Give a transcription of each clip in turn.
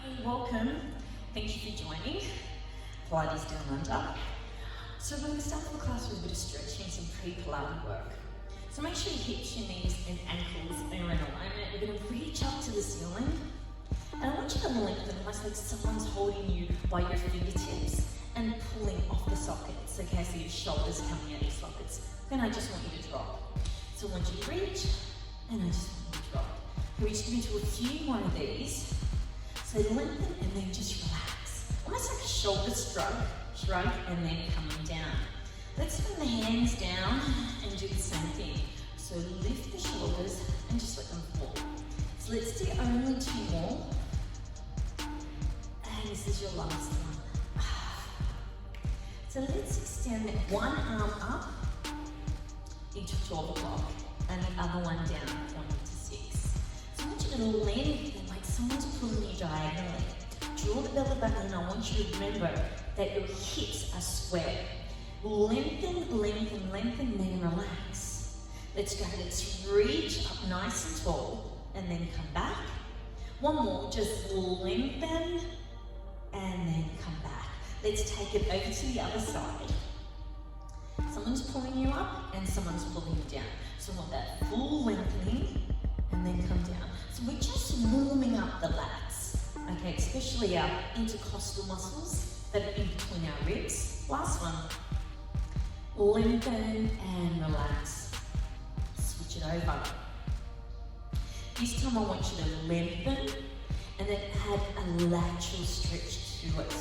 Hey, welcome. Thank you for joining Pilates Down Under. So we're going to start the class with a bit of stretching, some pre-Pilates work. So make sure your hips, your knees and ankles are in alignment. We're going to reach up to the ceiling. And I want you to lengthen almost like someone's holding you by your fingertips and pulling off the sockets. Okay, so your shoulders coming out your sockets. Then I just want you to drop. So I want you to reach, and I just want you to drop. We're just going to do a few more of these. So lengthen and then just relax. Almost like a shoulder shrug and then coming down. Let's bring the hands down and do the same thing. So lift the shoulders and just let them fall. So let's do only 2 more. And this is your last one. So let's extend one arm up into 12 o'clock and the other one down, pointing to 6. So I want you to lengthen like someone's pulling you diagonally. Draw the belly button, and I want you to remember that your hips are square. Lengthen, lengthen, lengthen, then relax. Let's go, let's reach up nice and tall, and then come back. One more, just lengthen, and then come back. Let's take it over to the other side. Someone's pulling you up, and someone's pulling you down. So I want that full lengthening, and then come down. So we're just warming up the lats, okay, especially our intercostal muscles that are in between our ribs. Last one. Lengthen and relax. Switch it over. This time I want you to lengthen and then add a lateral stretch to it.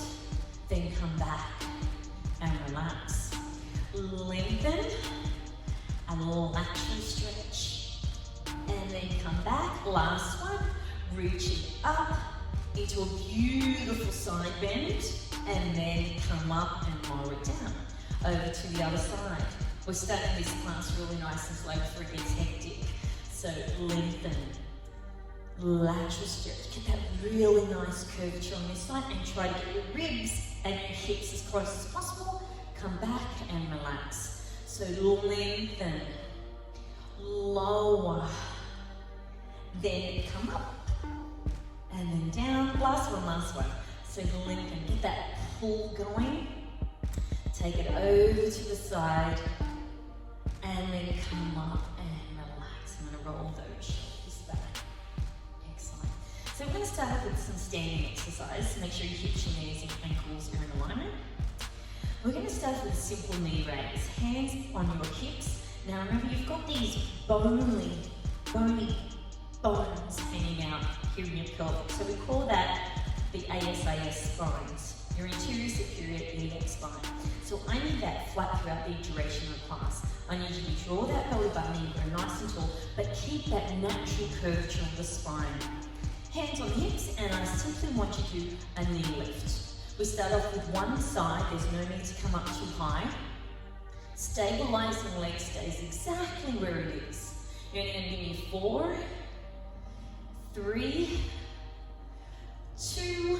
Then come back and relax. Lengthen, a lateral stretch, and then come back. Last one, reach it up into a beautiful side bend, and then come up and lower it down. Over to the other side. We're starting this class really nice and slow before it gets hectic. So lengthen, lateral stretch. Get that really nice curvature on this side and try to get your ribs and your hips as close as possible. Come back and relax. So lengthen, lower, then come up, and then down. Last one. So lengthen, get that pull going. Take it over to the side, and then come up and relax. I'm going to roll those shoulders back. Excellent. So we're going to start off with some standing exercise. Make sure your hips, your knees, and ankles are in alignment. We're going to start with a simple knee raise. Hands on your hips. Now remember, you've got these bony bones hanging out here in your pelvic. So we call that the ASAS spines. Your anterior superior iliac spine. So I need that flat throughout the duration of class. I need you to draw that belly button in, go nice and tall, but keep that natural curvature of the spine. Hands on the hips, and I simply want you to do a knee lift. We start off with one side, there's no need to come up too high. Stabilizing leg stays exactly where it is. You're going to give me 4, 3, 2,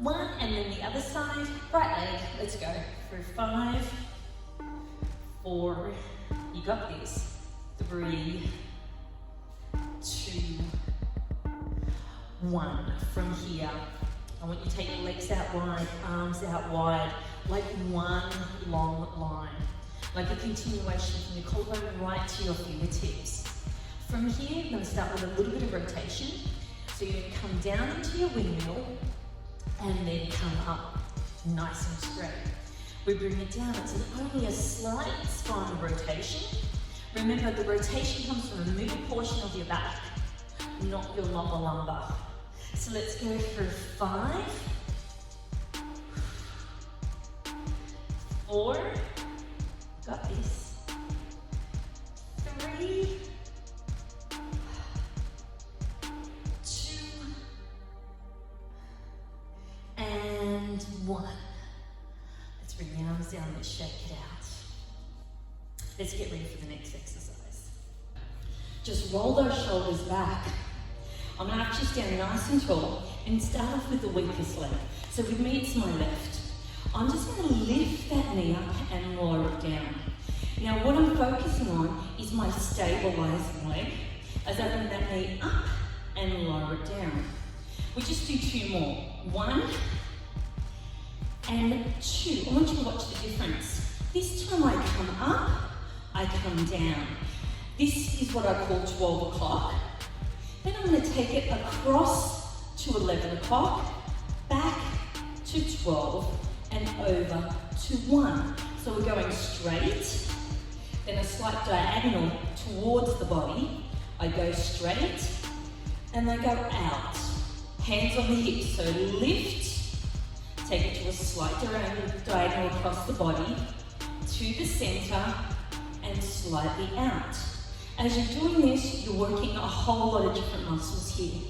1, and then the other side, right leg, let's go for 5, 4, you got this, 3, 2, 1. From here, I want you to take your legs out wide, arms out wide, like one long line, like a continuation from your collarbone right to your fingertips. From here, I'm going to start with a little bit of rotation. So you're going to come down into your windmill, and then come up nice and straight. We bring it down, it's only a slight spinal rotation. Remember, the rotation comes from the middle portion of your back, not your lower lumbar. So let's go for 5, 4, got this, 3, 2, and 1. Let's bring the arms down, let's shake it out. Let's get ready for the next exercise. Just roll those shoulders back. I'm going to have you stand nice and tall and start off with the weakest leg. So with me, it's my left. I'm just going to lift that knee up and lower it down. Now what I'm focusing on is my stabilizing leg as I bring that knee up and lower it down. We just do 2 more. 1 and 2. I want you to watch the difference. This time I come up, I come down. This is what I call 12 o'clock. Then I'm going to take it across to 11 o'clock, back to 12, and over to 1. So we're going straight, then a slight diagonal towards the body. I go straight, and I go out. Hands on the hips, so lift, take it to a slight diagonal across the body, to the center, and slightly out. As you're doing this, you're working a whole lot of different muscles here.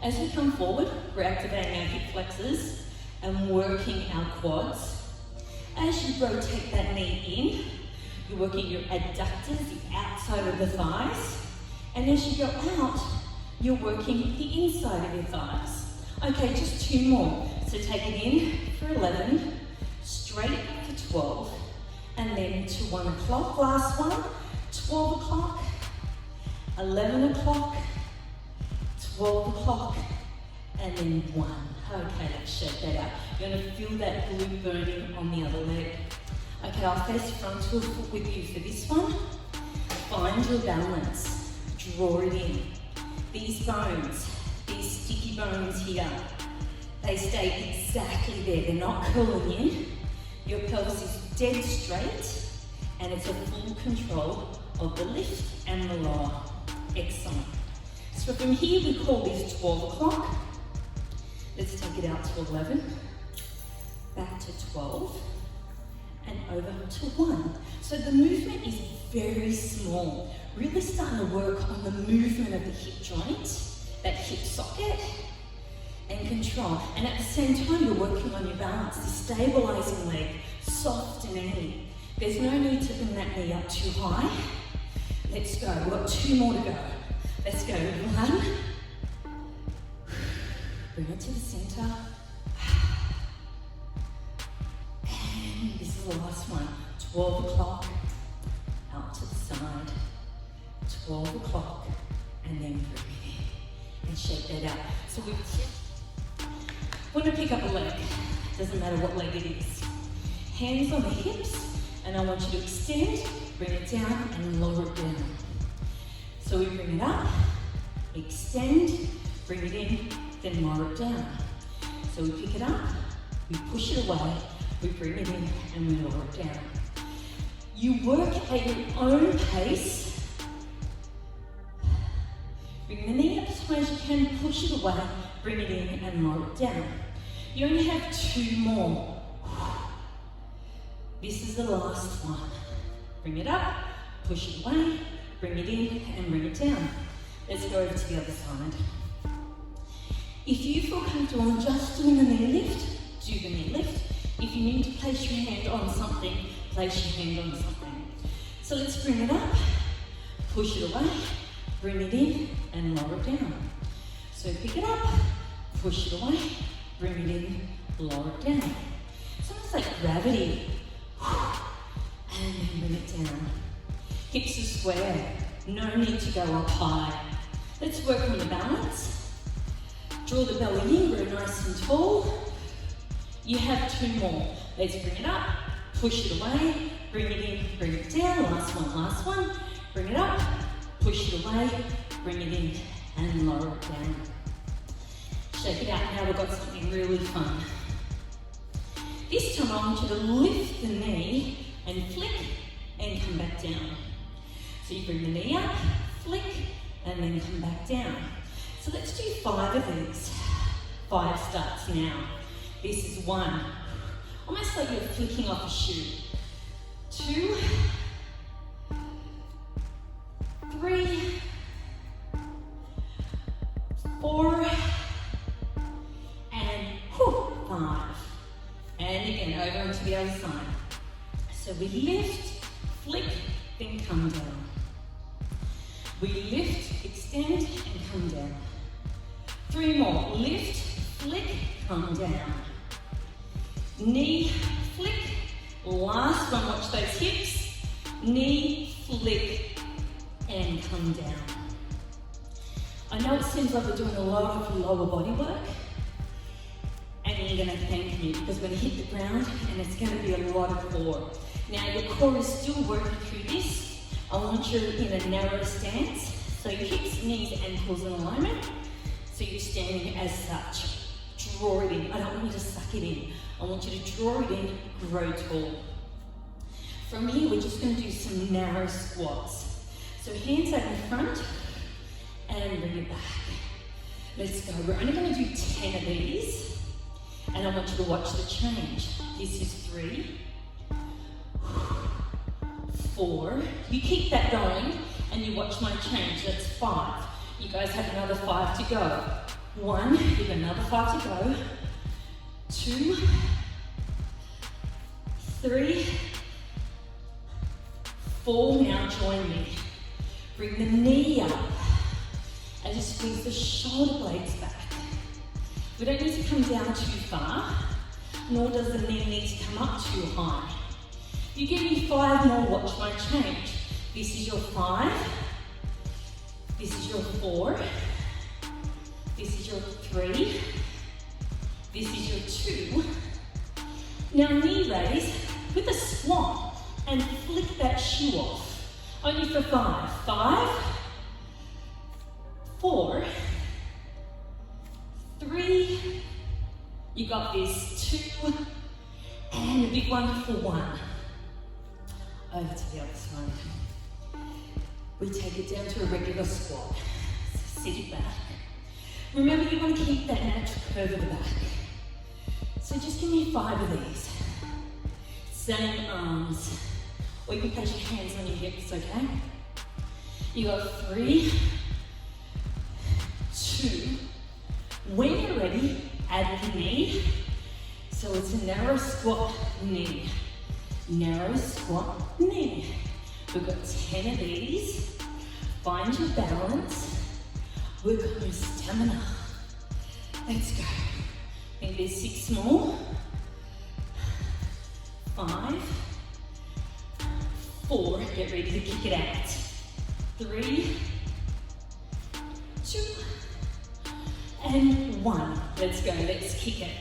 As we come forward, we're activating our hip flexors and working our quads. As you rotate that knee in, you're working your adductors, the outside of the thighs. And as you go out, you're working the inside of your thighs. Okay, just 2 more. So take it in for 11, straight for 12, and then to 1 o'clock, last one, 12 o'clock, 11 o'clock, 12 o'clock, and then 1. Okay, let's shake that out. You're going to feel that glute burning on the other leg. Okay, I'll face frontal foot with you for this one. Find your balance. Draw it in. These bones, these sticky bones here, they stay exactly there. They're not curling in. Your pelvis is dead straight, and it's a full control of the lift and the lower. Excellent. So from here, we call this 12 o'clock. Let's take it out to 11, back to 12, and over to 1. So the movement is very small. Really starting to work on the movement of the hip joint, that hip socket, and control. And at the same time, you're working on your balance, the stabilizing leg, soft and airy. There's no need to bring that knee up too high. Let's go. We've got 2 more to go. Let's go. 1. Bring it to the center. And this is the last one. 12 o'clock, out to the side. 12 o'clock, and then bring it in and shake that out. So we want to pick up a leg. Doesn't matter what leg it is. Hands on the hips, and I want you to extend, bring it down, and lower it down. So we bring it up, extend, bring it in, then lower it down. So we pick it up, we push it away, we bring it in, and we lower it down. You work at your own pace. Bring the knee up as high as you can, push it away, bring it in, and lower it down. You only have 2 more. This is the last one. Bring it up, push it away, bring it in, and bring it down. Let's go over to the other side. If you feel comfortable in just doing the knee lift, do the knee lift. If you need to place your hand on something, place your hand on something. So let's bring it up, push it away, bring it in, and lower it down. So pick it up, push it away, bring it in, lower it down. It's almost like gravity. And then bring it down. Hips are square, no need to go up high. Let's work on the balance. Draw the belly in, grow nice and tall. You have 2 more. Let's bring it up, push it away, bring it in, bring it down. Last one. Bring it up, push it away, bring it in, and lower it down. Shake it out. Now we've got something really fun. This time I want you to lift the knee and flick and come back down. So you bring the knee up, flick, and then come back down. So let's do 5 of these. 5 starts now. This is 1. Almost like you're flicking off a shoe. 2, 3, 4, and 5. And again, over onto the other side. So we lift, flick, then come down. We lift, extend, and come down. 3 more. Lift, flick, come down. Knee, flick. Last one, watch those hips. Knee, flick, and come down. I know it seems like we're doing a lot of lower body work, and you're going to thank me because we're going to hit the ground and it's going to be a lot of core. Now your core is still working through this. I want you in a narrow stance, so your hips, knees, ankles in alignment. So you're standing as such. Draw it in. I don't want you to suck it in. I want you to draw it in, grow tall. From here, we're just going to do some narrow squats. So hands out in front and bring it back. Let's go. We're only going to do 10 of these, and I want you to watch the change. This is 3, 4. You keep that going, and you watch my change. That's 5. You guys have another 5 to go. 1, you've another 5 to go. 2, 3, 4. Now join me. Bring the knee up and just squeeze the shoulder blades back. We don't need to come down too far, nor does the knee need to come up too high. You give me 5 more, watch my change. This is your 5, this is your 4, this is your 3, this is your 2. Now knee raise with a squat and flick that shoe off. Only for 5. 5, 4, 3, you got this, 2, and a big one for 1. Over to the other side. We take it down to a regular squat. So sit it back. Remember, you want to keep that natural curve at the back. So just give me 5 of these. Same arms. Or you can place your hands on your hips, okay? You got 3, 2. When you're ready, add the knee. So it's a narrow squat, knee. Narrow squat, knee. We've got 10 of these. Find your balance. Work on your stamina. Let's go. I think there's 6 more. 5, 4. Get ready to kick it out. 3, 2, and 1. Let's go. Let's kick it.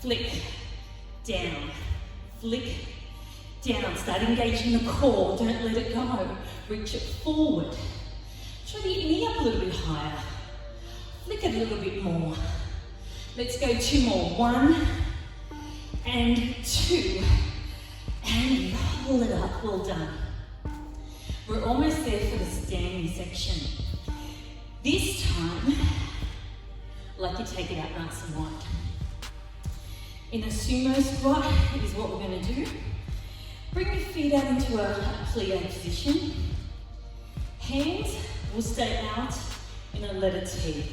Flick down. Flick down. Start engaging the core. Don't let it go. Reach it forward. Try to get your knee up a little bit higher. Flick it a little bit more. Let's go 2 more. 1 and 2. And pull it up. Well done. We're almost there for the standing section. This time, like you take it out nice and wide. In a sumo squat is what we're going to do. Bring your feet out into a plie position. Hands will stay out in a letter T.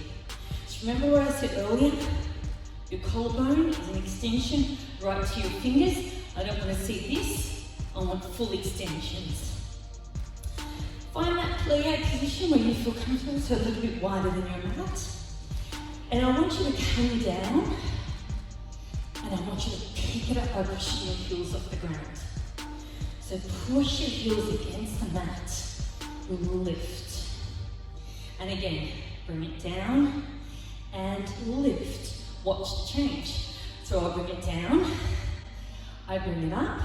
Just remember what I said earlier? Your collarbone is an extension right to your fingers. I don't want to see this. I want full extensions. Find that plie position where you feel comfortable, so a little bit wider than your mat. And I want you to come down, and I want you to pick it up by pushing your heels off the ground. So push your heels against the mat, lift. And again, bring it down and lift. Watch the change. So I bring it down, I bring it up,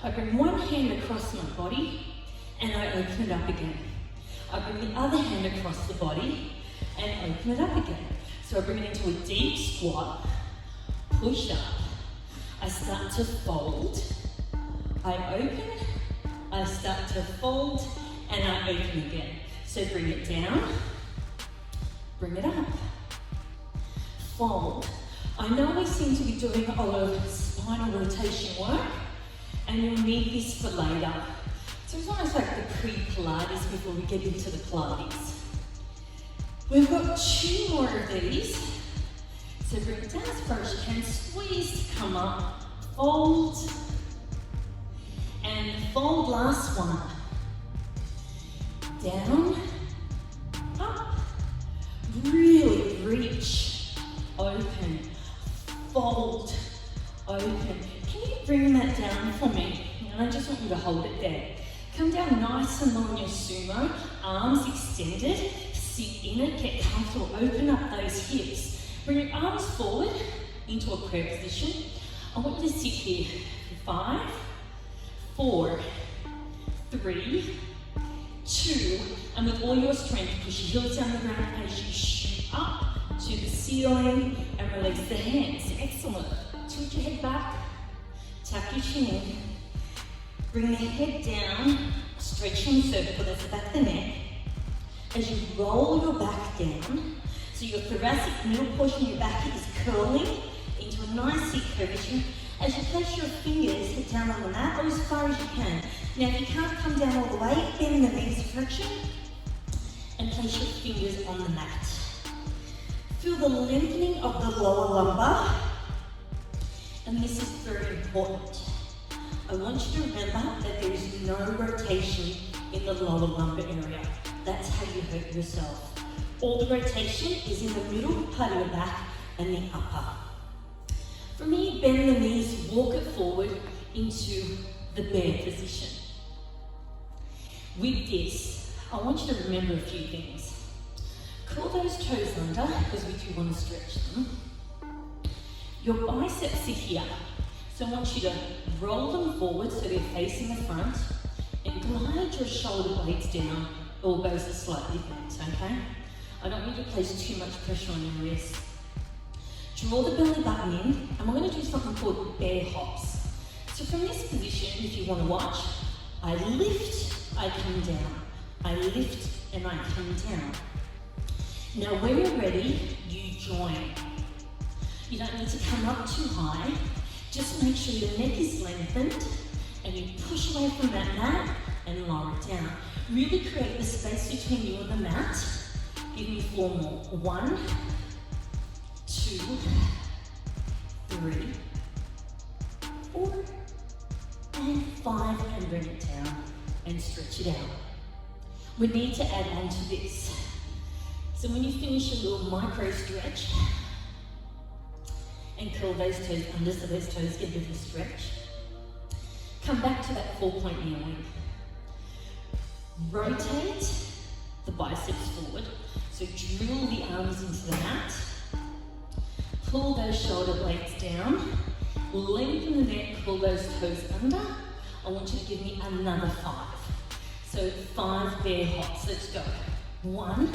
I bring one hand across my body, and I open it up again. I bring the other hand across the body and open it up again. So I bring it into a deep squat, push up, I start to fold, I open, I start to fold, and I open again. So bring it down, bring it up, fold. I know we seem to be doing a lot of spinal rotation work, and you'll need this for later. So it's almost like the pre-Pilates before we get into the Pilates. We've got 2 more of these. So bring it down as far as you can, squeeze to come up, fold, and fold, last one. Down, up, really reach, open, fold, open. Can you bring that down for me? And I just want you to hold it there. Come down nice and long in your sumo, arms extended, sit in it, get comfortable, open up those hips. Bring your arms forward into a prayer position. I want you to sit here for 5, 4, 3, 2, and with all your strength, push your heels down the ground as you shoot up to the ceiling and release the hands. Excellent. Tilt your head back, tuck your chin in, bring the head down, stretching cervical, that's the back of the neck. As you roll your back down, so your thoracic middle portion of your back is curling into a nice seat curvature. As you place your fingers down on the mat, or as far as you can. Now if you can't come down all the way, bend the knees a fraction and place your fingers on the mat. Feel the lengthening of the lower lumbar, and this is very important. I want you to remember that there is no rotation in the lower lumbar area. That's how you hurt yourself. All the rotation is in the middle part of your back and the upper. From here, bend the knees, walk it forward into the bear position. With this, I want you to remember a few things. Curl those toes under, because we do want to stretch them. Your biceps are here, so I want you to roll them forward so they're facing the front, and glide your shoulder blades down, elbows are slightly bent, okay? I don't want you to place too much pressure on your wrists. Draw the belly button in, and we're going to do something called bear hops. So from this position, if you want to watch, I lift, I come down. I lift and I come down. Now when you're ready, you join. You don't need to come up too high. Just make sure your neck is lengthened and you push away from that mat and lower it down. Really create the space between you and the mat. Give me 4 more. 1, 2, 3, 4, and 5, and bring it down and stretch it out. We need to add on to this. So when you finish a little micro stretch and curl those toes under so those toes get a little stretch, come back to that 4-point kneeling. Rotate the biceps forward, so drill the arms into the mat. Pull those shoulder blades down, lengthen the neck, pull those toes under. I want you to give me another 5. So 5 bear hops, let's go. 1,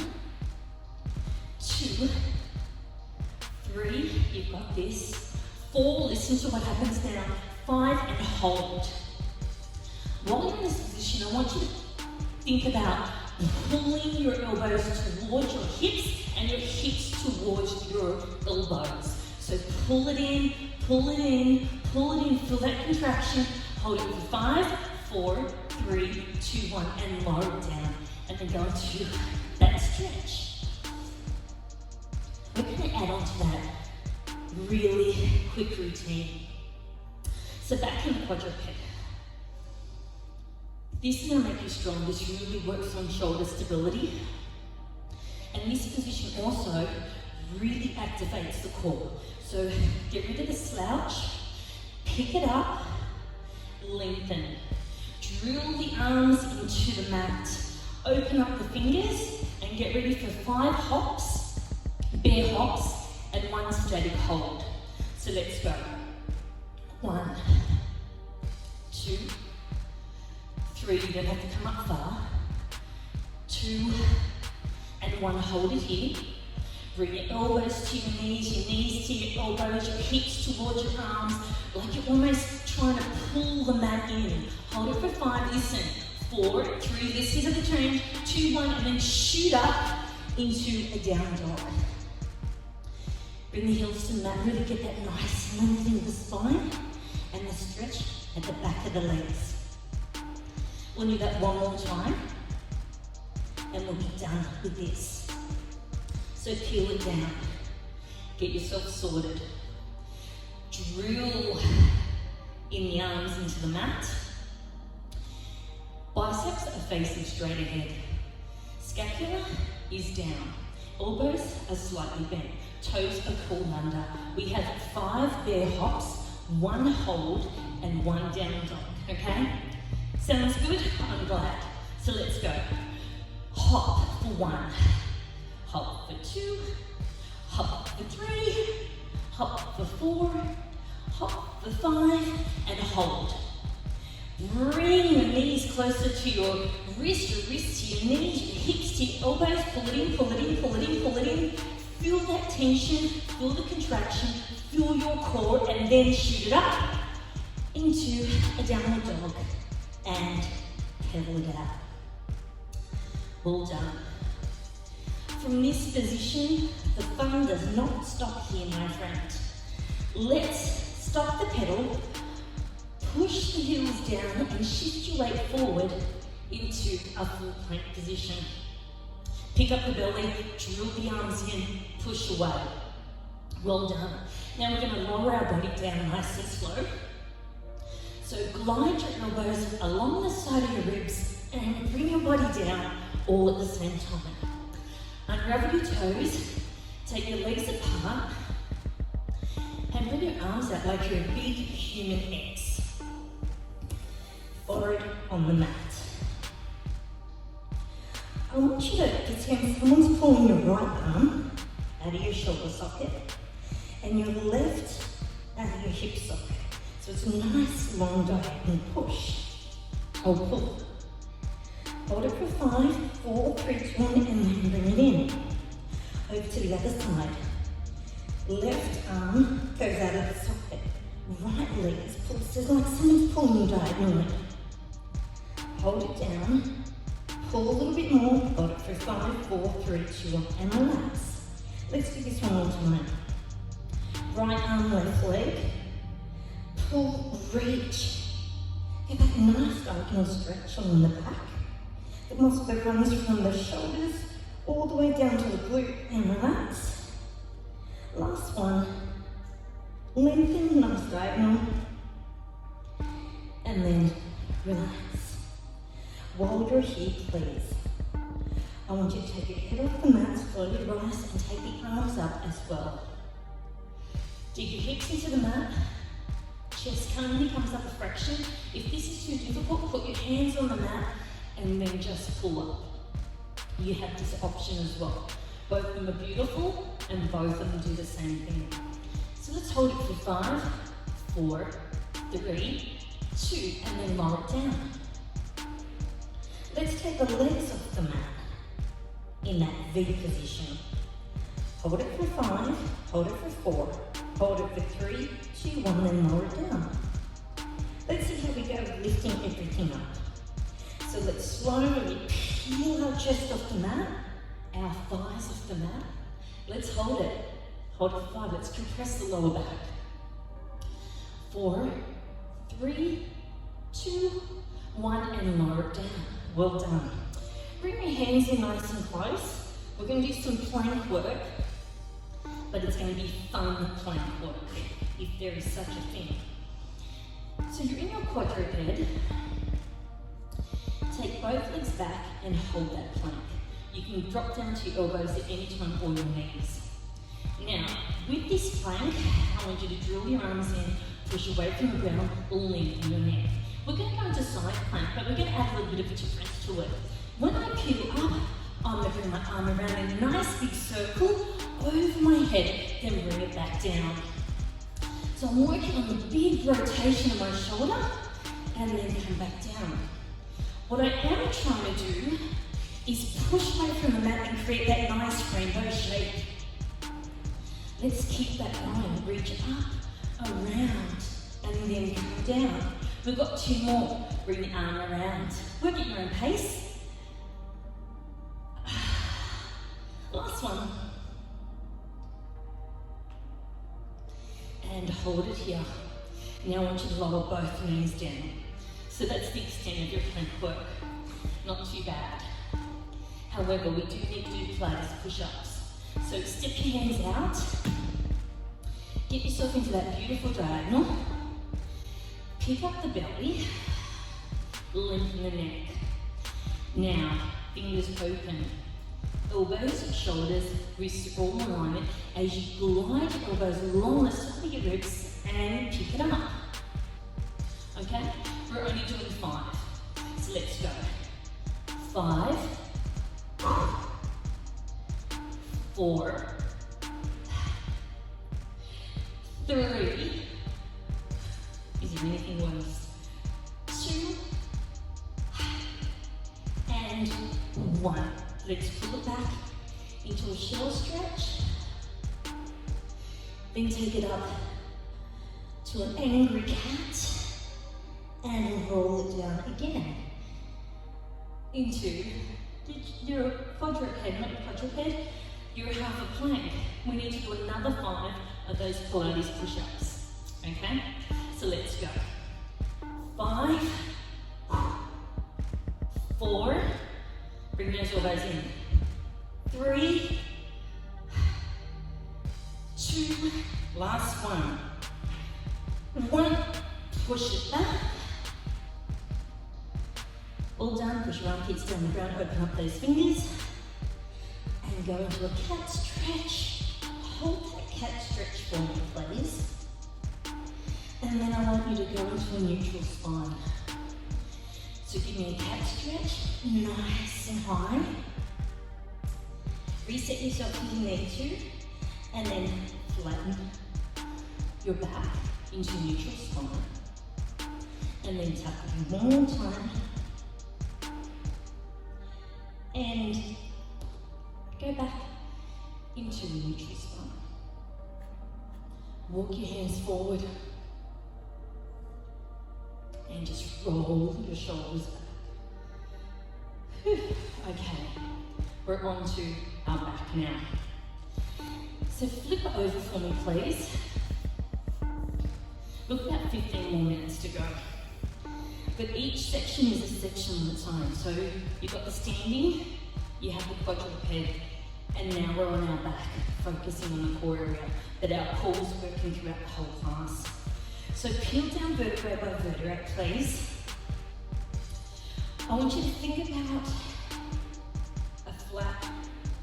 2, 3, you've got this. 4, listen to what happens now. 5, and hold. While you're in this position, I want you to think about pulling your elbows towards your hips and your hips towards your elbows. So pull it in, pull it in, pull it in, feel that contraction. Hold it for 5, 4, 3, 2, 1, and lower it down. And then go into that stretch. We're going to add on to that really quick routine. So back in quadruped. This is going to make you strong. This really works on shoulder stability. And this position also really activates the core. So get rid of the slouch, pick it up, lengthen. Drill the arms into the mat. Open up the fingers and get ready for 5 hops, bear hops, and 1 static hold. So let's go. 1, 2, 3, you don't have to come up far. 2, and 1, hold it here. Bring your elbows to your knees to your elbows, your hips towards your arms, like you're almost trying to pull the mat in. Hold it for 5, listen. 4, 3, this is the change. 2, 1, and then shoot up into a down dog. Bring the heels to the mat, really get that nice lengthening of the spine and the stretch at the back of the legs. We'll do that 1 more time, and we'll be done with this. So peel it down, get yourself sorted. Drill in the arms into the mat. Biceps are facing straight ahead. Scapula is down. Elbows are slightly bent. Toes are pulled under. We have 5 bear hops, 1 hold, and 1 down dog, okay? Sounds good? I'm glad. So let's go. Hop for 1. hop for 2, hop for 3, hop for 4, hop for 5, and hold. Bring your knees closer to your wrists to your knees, your hips to your elbows. Pull it in, pull it in, pull it in, pull it in. Feel that tension, feel the contraction, feel your core, and then shoot it up into a downward dog and pedal it out. Well done. From this position, the fun does not stop here, my friend. Let's stop the pedal, push the heels down and shift your weight forward into a full plank position. Pick up the belly, drill the arms in, push away. Well done. Now we're going to lower our body down nice and slow. So glide your elbows along the side of your ribs and bring your body down all at the same time. Unravel your toes, take your legs apart, and bring your arms out like you're a big human X. Forward on the mat. I want you to pretend someone's pulling your right arm out of your shoulder socket and your left out of your hip socket. So it's a nice long diagonal push or pull. Hold it for 5, 4, 3, 2, 1, and then bring it in. Over to the other side. Left arm goes out of the socket. Right leg is pulled. So it's like someone's pulling you diagonally. Hold it down. Pull a little bit more. Got it for 5, 4, 3, 2, 1, and relax. Let's do this one more time. Right arm, left leg. Pull, reach. Get that nice diagonal stretch along the back. The muscle that runs from the shoulders all the way down to the glute and relax. Last one. Lengthen, nice diagonal. And then relax. While you're here, please, I want you to take your head off the mat, slowly rise and take the arms up as well. Dig your hips into the mat. Chest currently comes up a fraction. If this is too difficult, put your hands on the mat and then just pull up. You have this option as well. Both of them are beautiful and both of them do the same thing. So let's hold it for 5, 4, 3, 2, and then lower it down. Let's take the legs off the mat in that V position. Hold it for 5, hold it for 4, hold it for 3, 2, 1, then lower it down. Let's see how we go lifting everything up. So let's slowly peel our chest off the mat, our thighs off the mat. Let's hold it. Hold it for 5. Let's compress the lower back. 4, 3, 2, 1, and lower it down. Well done. Bring your hands in nice and close. We're going to do some plank work, but it's going to be fun plank work, if there is such a thing. So you're in your quadruped. Take both legs back and hold that plank. You can drop down to your elbows at any time or your knees. Now, with this plank, I want you to drill your arms in, push away from the ground, lengthen your neck. We're going to go into side plank, but we're going to add a little bit of a difference to it. When I peel up, I'm going to bring my arm around in a nice big circle over my head, then bring it back down. So I'm working on the big rotation of my shoulder, and then come back down. What I am trying to do is push away from the mat and create that nice rainbow shape. Let's keep that going. Reach up, around, and then come down. We've got 2 more. Bring the arm around. Work at your own pace. Last one. And hold it here. Now I want you to lower both knees down. So that's the extent of your plank work. Not too bad. However, we do need to do Pilates push-ups. So step your hands out. Get yourself into that beautiful diagonal. Pick up the belly. Lengthen the neck. Now, fingers open. Elbows, shoulders, wrists all in alignment as you glide your elbows along the side of your ribs and pick it up. Okay? We're only doing 5. So let's go. 5, 4, 3, is there anything worse? 2, and 1. Let's pull it back into a shell stretch. Then take it up to an angry cat and roll it down again into your quadruped, not your quadruped, your half a plank. We need to do another 5 of those Pilates push-ups, okay? So let's go. 5, 4, bring those elbows in. 3, 2, last one. 1, push it back. All done, push your armpits down the ground, open up those fingers, and go into a cat stretch. Hold that cat stretch for me, please. And then I want you to go into a neutral spine. So give me a cat stretch, nice and high. Reset yourself if you need to, and then flatten your back into neutral spine. And then tap it one more time. And go back into the neutral spine. Walk your hands forward. And just roll your shoulders back. Okay, we're on to our back now. So flip over for me, please. We've got about 15 more minutes to go. But each section is a section at a time. So you've got the standing, you have the quadruped, and now we're on our back, focusing on the core area, but our core's working throughout the whole class. So peel down vertebrae by vertebrae, please. I want you to think about a flat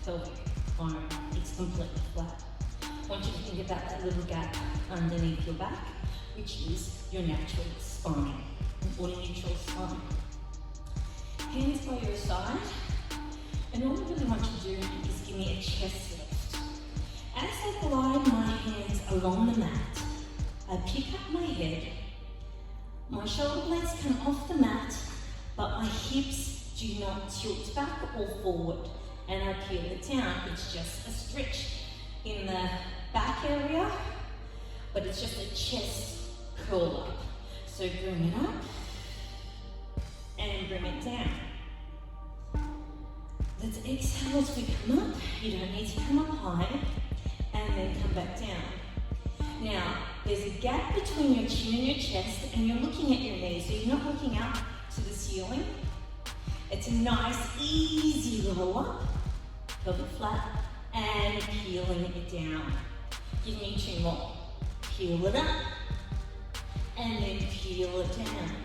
pelvic bone. It's completely flat. I want you to think about that little gap underneath your back, which is your natural spine, or neutral spine. Hands by your side, and all I really want you to do is give me a chest lift. As I glide my hands along the mat, I pick up my head, my shoulder blades come off the mat, but my hips do not tilt back or forward, and I peel it down. It's just a stretch in the back area, but it's just a chest curl up. So bring it up, and bring it down. Let's exhale as we come up. You don't need to come up high, and then come back down. Now, there's a gap between your chin and your chest, and you're looking at your knees, so you're not looking up to the ceiling. It's a nice, easy roll up, pelvic flat, and peeling it down. Give me 2 more. Peel it up, and then peel it down.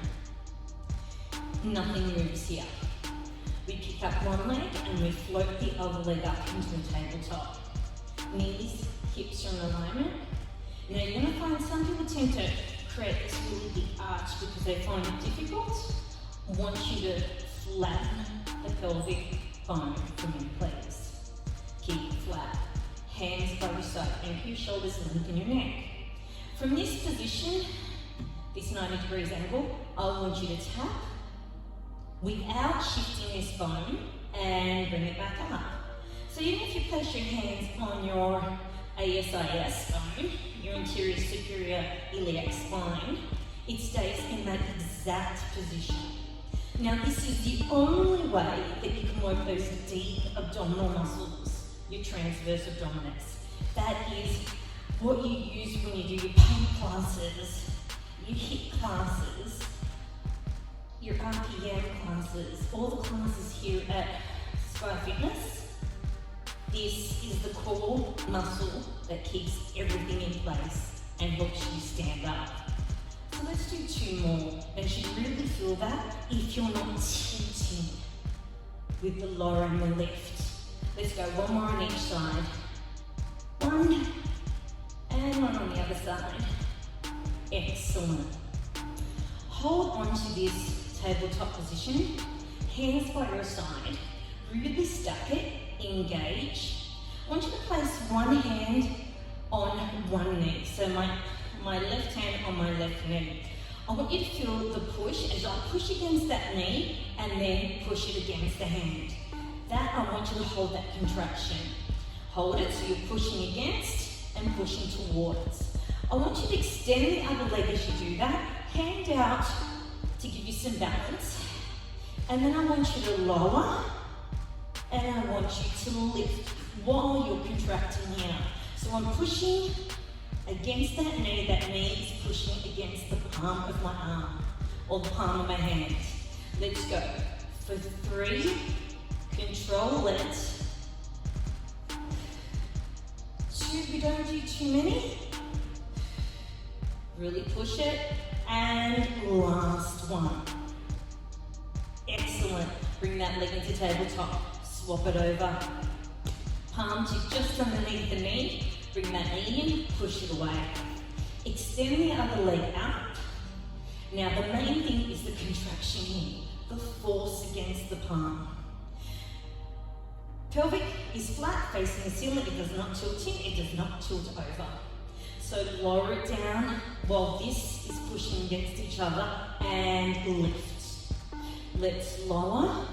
Nothing moves here. We pick up one leg, and we float the other leg up into the tabletop. Knees, hips are in alignment. Now you're going to find some people tend to create this really big arch because they find it difficult. I want you to flatten the pelvic bone for me, please. Keep it flat. Hands by your side, anchor your shoulders, lengthen your neck. From this position, this 90 degrees angle, I want you to tap without shifting this bone and bring it back up. So even if you place your hands on your ASIS bone, your anterior superior iliac spine, it stays in that exact position. Now this is the only way that you can work those deep abdominal muscles, your transverse abdominis. That is what you use when you do your pump classes, your hip classes, your RPM classes, all the classes here at Sky Fitness. This is the core muscle that keeps everything in place and helps you stand up. So let's do 2 more, and you should really feel that if you're not tilting with the lower and the lift. Let's go 1 more on each side. 1, and 1 on the other side. Excellent. Hold on to this tabletop position, hands by your side. Really stack it, engage. I want you to one hand on one knee. So my left hand on my left knee. I want you to feel the push as I push against that knee and then push it against the hand. That, I want you to hold that contraction. Hold it, so you're pushing against and pushing towards. I want you to extend the other leg as you do that. Hand out to give you some balance. And then I want you to lower and I want you to lift while you're contracting here. So I'm pushing against that knee is pushing against the palm of my arm or the palm of my hand. Let's go. For 3, control it. 2, we don't do too many. Really push it. And last one. Excellent. Bring that leg into tabletop. Swap it over. Palm tip just underneath the knee. Bring that knee in, push it away. Extend the other leg out. Now the main thing is the contraction here, the force against the palm. Pelvic is flat, facing the ceiling. It does not tilt in, it does not tilt over. So lower it down while this is pushing against each other and lift. Let's lower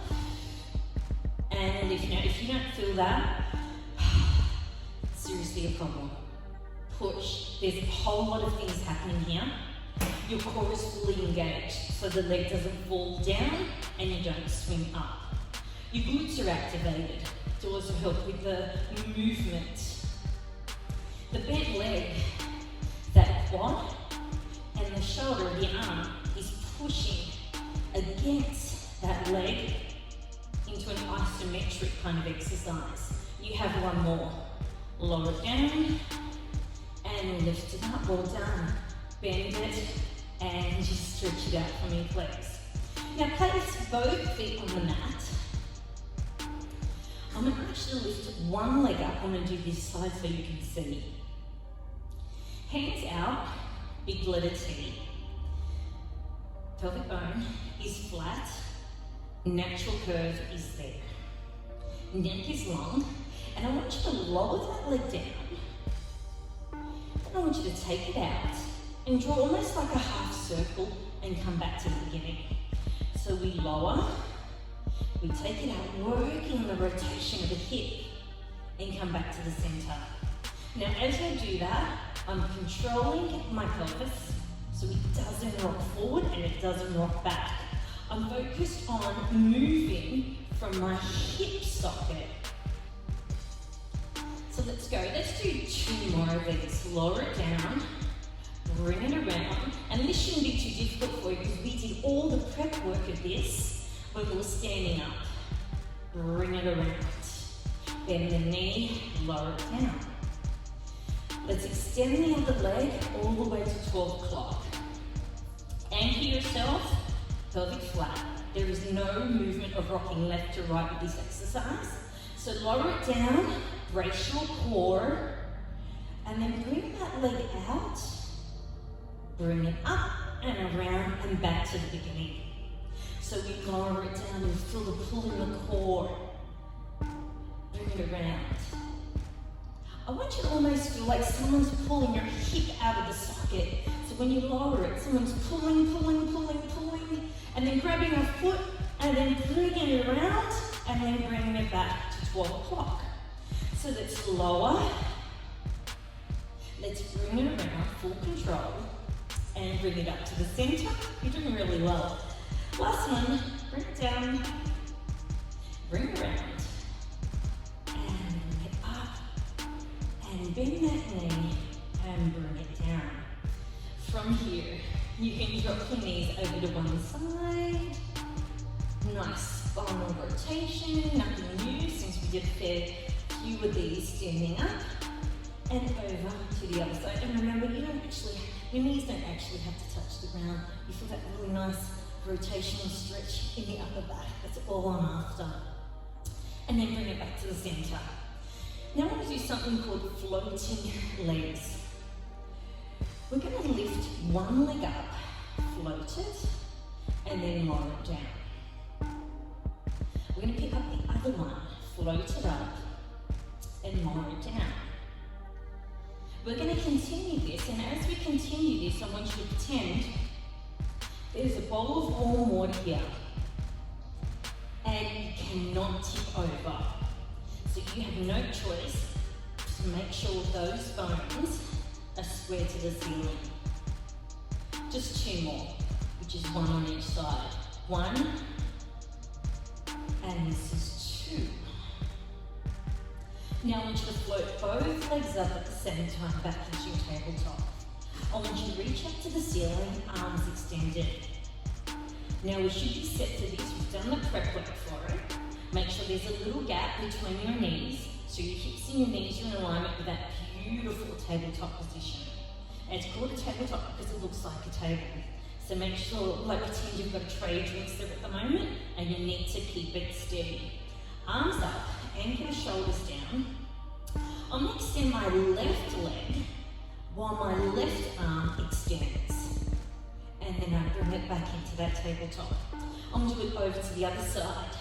and lift. Now if you don't feel that, seriously a problem. Push. There's a whole lot of things happening here. Your core is fully engaged, so the leg doesn't fall down and you don't swing up. Your glutes are activated to also help with the movement. The bent leg, that quad and the shoulder of the arm is pushing against that leg into an isometric kind of exercise. You have one more. Lower it down and lift it up. Well done. Bend it and just stretch it out for me, please. Now place both feet on the mat. I'm going to actually lift one leg up. I'm going to do this side so you can see. Hands out, big letter T. Pelvic bone is flat. Natural curve is there. Neck is long. And I want you to lower that leg down. And I want you to take it out and draw almost like a half circle and come back to the beginning. So we lower, we take it out, working the rotation of the hip and come back to the center. Now as I do that, I'm controlling my pelvis so it doesn't rock forward and it doesn't rock back. I'm focused on moving from my hip socket. So let's go. Let's do 2 more of these. Lower it down, bring it around, and this shouldn't be too difficult for you because we did all the prep work of this when we were standing up. Bring it around. Bend the knee, lower it down. Let's extend the other leg all the way to 12 o'clock. Anchor yourself, pelvic flat. There is no movement of rocking left to right with this exercise. So lower it down. Brace your core, and then bring that leg out, bring it up and around and back to the beginning. So we lower it down and feel the pull in the core. Bring it around. I want you to almost feel like someone's pulling your hip out of the socket. So when you lower it, someone's pulling, and then grabbing a foot and then bringing it around and then bringing it back to 12 o'clock. So let's lower, let's bring it around, full control, and bring it up to the center. You're doing really well. Last one, bring it down, bring it around, and bring it up, and bend that knee, and bring it down. From here, you can drop your knees over to one side. Nice spinal rotation, nothing new since we did a fair few of these standing up and over to the other side. And remember, your knees don't actually have to touch the ground. You feel that really nice rotational stretch in the upper back. That's all I'm after. And then bring it back to the center. Now I want to do something called floating legs. We're going to lift one leg up, float it, and then lower it down. We're going to pick up the other one, float it up, and lower it down. We're going to continue this, and as we continue this, I want you to pretend there's a bowl of warm water here, and you cannot tip over. So you have no choice to make sure those bones are square to the ceiling. Just 2 more, which is 1 on each side. 1, and this is 2. Now I want you to float both legs up at the same time back into your tabletop. I want you to reach up to the ceiling, arms extended. Now we should be set for this. We've done the prep work for it. Make sure there's a little gap between your knees, so your hips and your knees are in alignment with that beautiful tabletop position. And it's called a tabletop because it looks like a table. So make sure, like pretend you've got a tray of drinks there at the moment, and you need to keep it steady. Arms up, anchor the shoulders down. I'm going to extend my left leg while my left arm extends. And then I bring it back into that tabletop. I'm going to do it over to the other side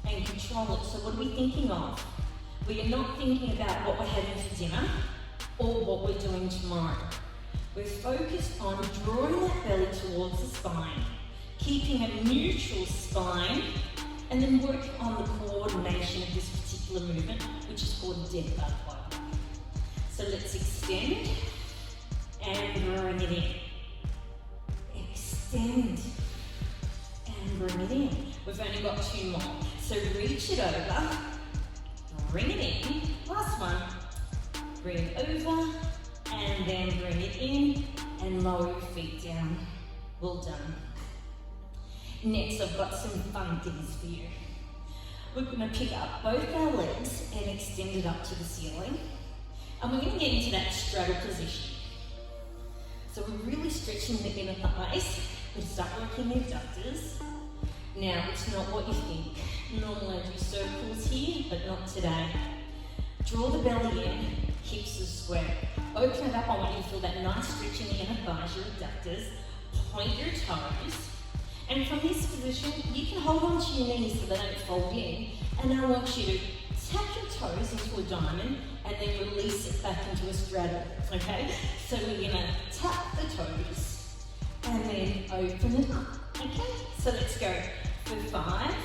and control it. So what are we thinking of? We are not thinking about what we're having for dinner or what we're doing tomorrow. We're focused on drawing that belly towards the spine, keeping a neutral spine, and then working on the coordination of this particular movement, which is called dead bug wobble. So let's extend and bring it in. Extend and bring it in. We've only got 2 more. So reach it over, bring it in. Last one. Bring it over, and then bring it in, and lower your feet down. Well done. Next, I've got some fun things for you. We're going to pick up both our legs and extend it up to the ceiling. And we're going to get into that straddle position. So we're really stretching the inner thighs. We start working the abductors. Now, it's not what you think. Normally I do circles here, but not today. Draw the belly in, hips are square. Open it up, I want you to feel that nice stretch in the inner thighs, your abductors. Point your toes. And from this position, you can hold on to your knees so they don't fold in. And I want you to tap your toes into a diamond and then release it back into a straddle, okay? So we're gonna tap the toes and then open it up, okay? So let's go for 5,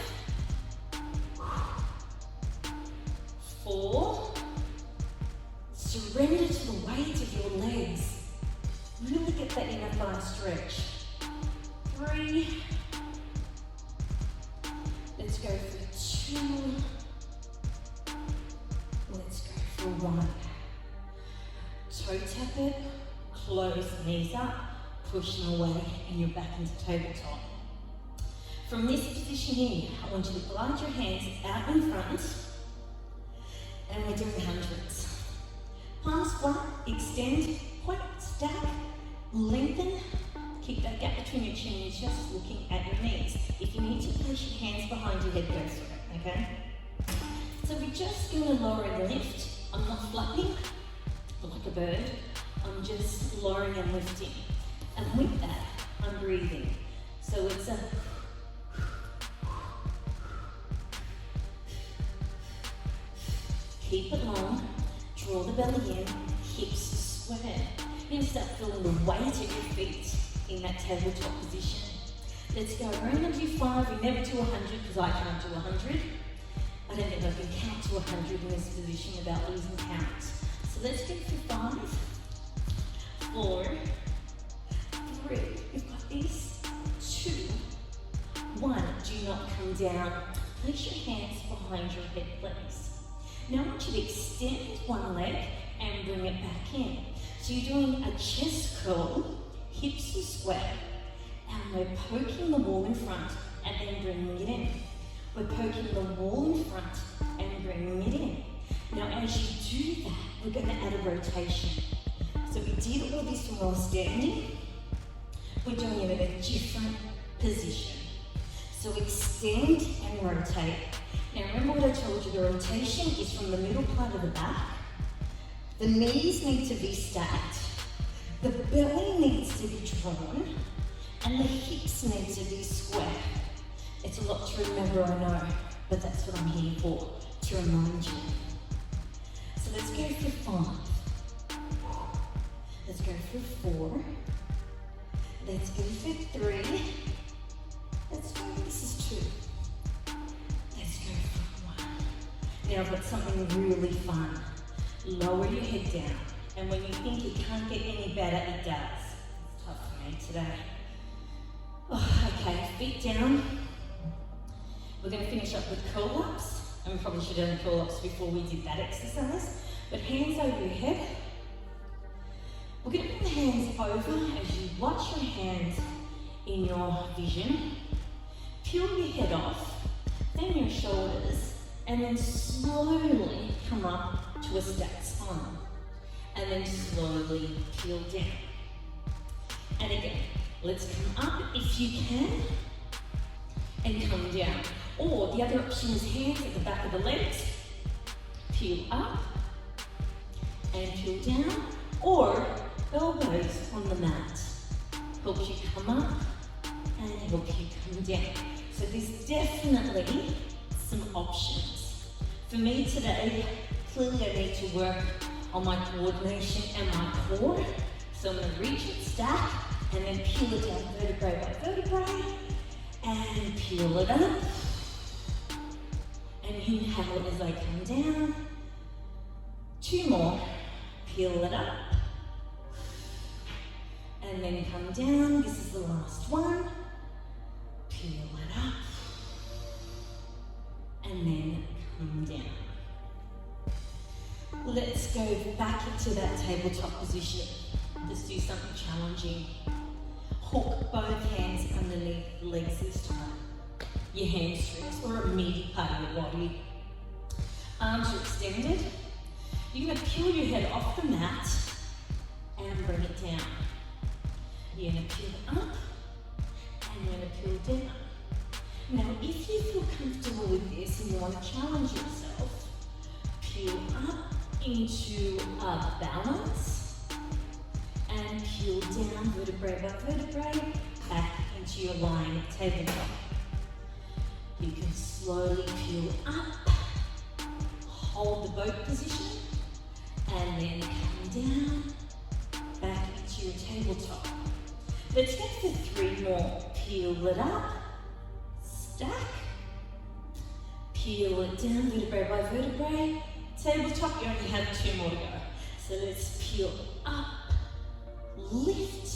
4, surrender to the weight of your legs. Really get that inner thigh stretch. 3, let's go for 2, let's go for 1. Toe tap it, close the knees up, push them away, and you're back into tabletop. From this position here, I want you to glide your hands out in front, and we're doing hundreds. Palms flat, extend, point, stack, lengthen. Keep that gap between your chin and your chest, looking at your knees. If you need to place your hands behind your head, go for it, okay? So we're just going to lower and lift. I'm not flapping like a bird. I'm just lowering and lifting. And with that, I'm breathing. So it's a... Keep it long, draw the belly in, hips square. You're going to start feeling the weight of your feet in that tabletop position. Let's go. We're going to do 5. We never do 100 because I can't do 100. I don't think I can count to 100 in this position without losing count. So let's go for 5, 4, 3. You've got this. 2, 1. Do not come down. Place your hands behind your head, please. Now I want you to extend one leg and bring it back in. So you're doing a chest curl, hips are square, and we're poking the wall in front and then bringing it in. We're poking the wall in front and bringing it in. Now as you do that, we're going to add a rotation. So we did all this while standing. We're doing it in a different position. So extend and rotate. Now remember what I told you, the rotation is from the middle part of the back. The knees need to be stacked, the belly needs to be drawn, and the hips need to be square. It's a lot to remember, I know, but that's what I'm here for, to remind you. So let's go for 5, Let's go for 4. Let's go for 3. Let's go, this is 2. Let's go for 1. Now I've got something really fun. Lower your head down. And when you think it can't get any better, it does. It's tough for me today. Oh, okay, feet down. We're going to finish up with curl-ups. And we probably should have done curl-ups before we did that exercise. But hands over your head. We're going to bring the hands over as you watch your hands in your vision. Peel your head off, then your shoulders, and then slowly come up to a stacked spine. And then slowly peel down. And again, let's come up if you can, and come down. Or the other option is hands at the back of the legs, peel up, and peel down, or elbows on the mat. Helps you come up, and helps you come down. So there's definitely some options. For me today, clearly I need to work on my coordination and my core. So I'm going to reach it, stack, and then peel it down vertebrae by vertebrae, and peel it up. And inhale as I come down. 2 more, peel it up. And then come down, this is the last one. Peel it up. And then come down. Let's go back into that tabletop position. Let's do something challenging. Hook both hands underneath the legs this time. Your hamstrings or a mid part of your body. Arms are extended. You're going to peel your head off the mat and bring it down. You're going to peel up and you're going to peel down. Now, if you feel comfortable with this and you want to challenge yourself, peel up into a balance and peel down vertebrae by vertebrae back into your lying tabletop. You can slowly peel up, hold the boat position, and then come down back into your tabletop. Let's go for 3 more. Peel it up, stack, peel it down vertebrae by vertebrae. Tabletop, you only have 2 more to go. So let's peel up, lift.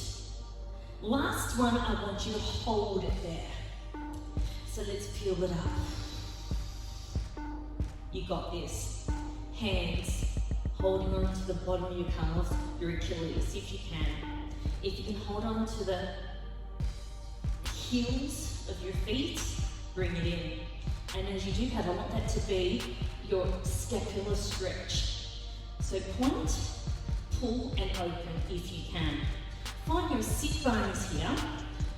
Last one, I want you to hold it there. So let's peel it up. You got this. Hands holding on to the bottom of your calves, your Achilles, if you can. If you can hold on to the heels of your feet, bring it in. And as you do that, I want that to be your scapular stretch. So point, pull, and open if you can. Find your sit bones here.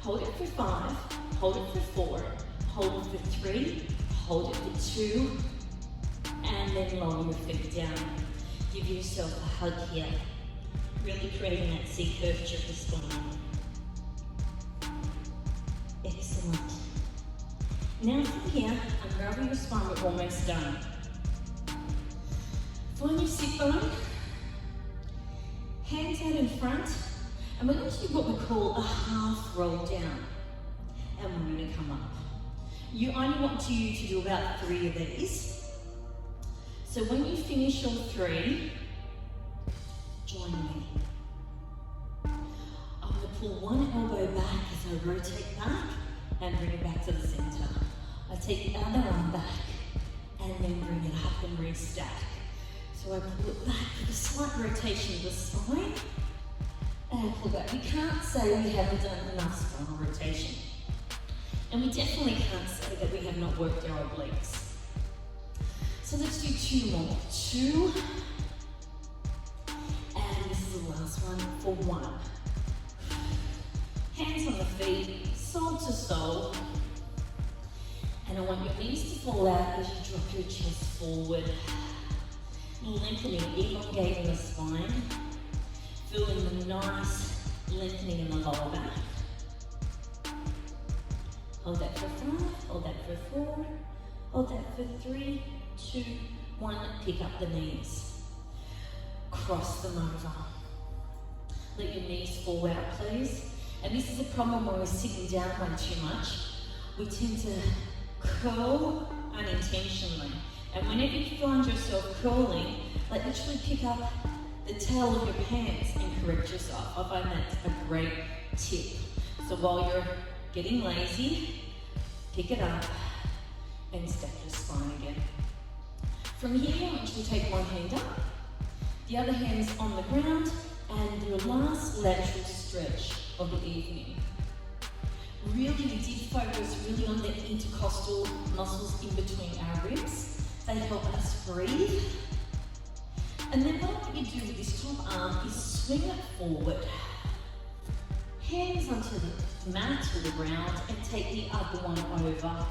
Hold it for 5, hold it for 4, hold it for 3, hold it for 2, and then lower your feet down. Give yourself a hug here. Really creating that C curvature of the spine. Excellent. Now from here, unravel your spine, we're almost done. Find your sit bone, hands out in front, and we're going to do what we call a half roll down. And we're going to come up. You only want you to do about 3 of these. So when you finish your 3, join me. I'm going to pull one elbow back as I rotate back and bring it back to the center. I take the other arm back and then bring it up and restack. So I pull it back with a slight rotation of the spine and pull back. We can't say we haven't done enough spinal rotation. And we definitely can't say that we have not worked our obliques. So let's do 2 more. 2. And this is the last one for 1. Hands on the feet, sole to sole. And I want your knees to fall out as you drop your chest forward. Lengthening, elongating the spine. Feeling the nice lengthening in the lower back. Hold that for 5, hold that for 4, hold that for 3, 2, 1, pick up the knees. Cross them over. Let your knees fall out, please. And this is a problem when we're sitting down way too much. We tend to curl unintentionally. And whenever you find yourself curling, like literally pick up the tail of your pants and correct yourself. I find that's a great tip. So while you're getting lazy, pick it up and stack your spine again. From here, I want you to take one hand up, the other hand's on the ground, and your last lateral stretch of the evening. Really, we did focus really on the intercostal muscles in between our ribs. They help us breathe. And then what you do with this top arm is swing it forward. Hands onto the mat or the ground and take the other one over.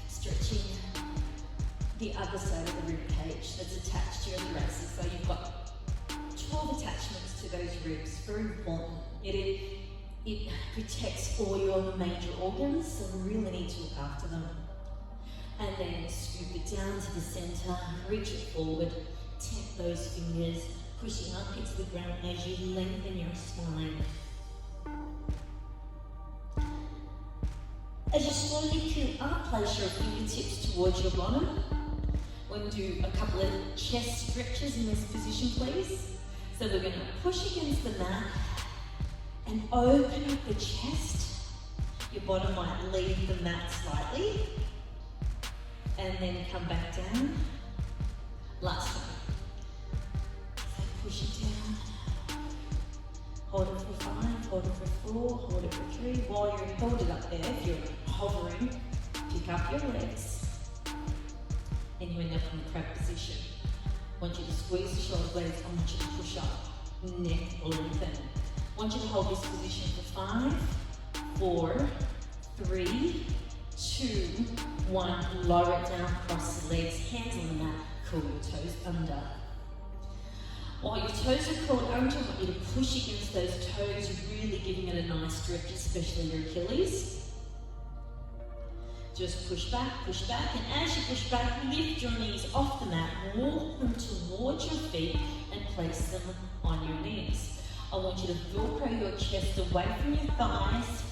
Stretching the other side of the rib cage that's attached to your thoracic. So you've got 12 attachments to those ribs. Very important. It protects all your major organs, so we really need to look after them. And then scoop it down to the center, reach it forward, tap those fingers, pushing up into the ground as you lengthen your spine. As you slowly peel up, place your fingertips towards your bottom. We're going to do a couple of chest stretches in this position, please. So we're going to push against the mat and open up the chest. Your bottom might leave the mat slightly. And then come back down. Last time. So push it down. Hold it for 5, hold it for 4, hold it for 3. While you're hold it up there, if you're hovering, pick up your legs. And you end up in the crab position. I want you to squeeze the shoulder blades. I want you to push up. Neck lengthen. I want you to hold this position for 5, 4, 3, 2, 1. Lower it down, cross the legs, hands on the mat, curl your toes under. While your toes are curled under, I want you to push against those toes, really giving it a nice stretch, especially your Achilles. Just push back, and as you push back, lift your knees off the mat, walk them towards your feet, and place them on your knees. I want you to Velcro your chest away from your thighs,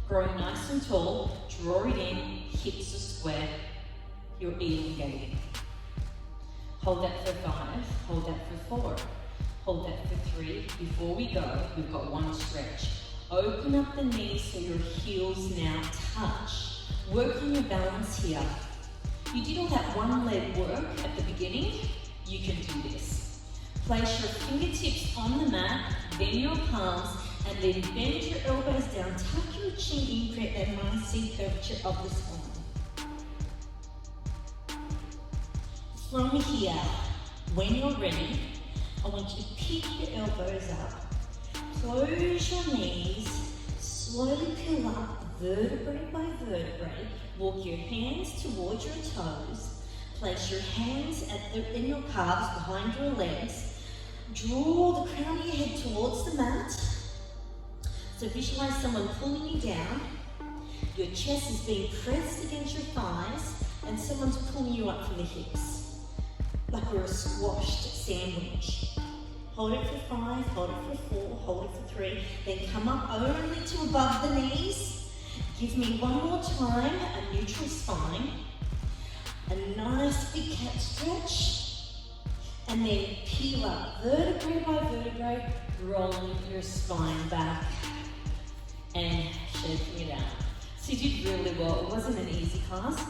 growing nice and tall, draw it in, hips are square, you're elongating. Hold that for 5, hold that for 4, hold that for 3. Before we go, we've got one stretch. Open up the knees so your heels now touch. Work on your balance here. You did all that one leg work at the beginning, you can do this. Place your fingertips on the mat, bend your palms, and then bend your elbows down, tuck your chin in, create that nice C curvature of the spine. From here, when you're ready, I want you to pick your elbows up, close your knees, slowly peel up vertebrae by vertebrae, walk your hands towards your toes, place your hands in your calves behind your legs, draw the crown of your head towards the mat. So visualize someone pulling you down, your chest is being pressed against your thighs, and someone's pulling you up from the hips, like we're a squashed sandwich. Hold it for 5, hold it for 4, hold it for 3, then come up only to above the knees. Give me one more time, a neutral spine, a nice big cat stretch, and then peel up vertebrae by vertebrae, rolling your spine back and shaking it out. So you did really well. It wasn't an easy class.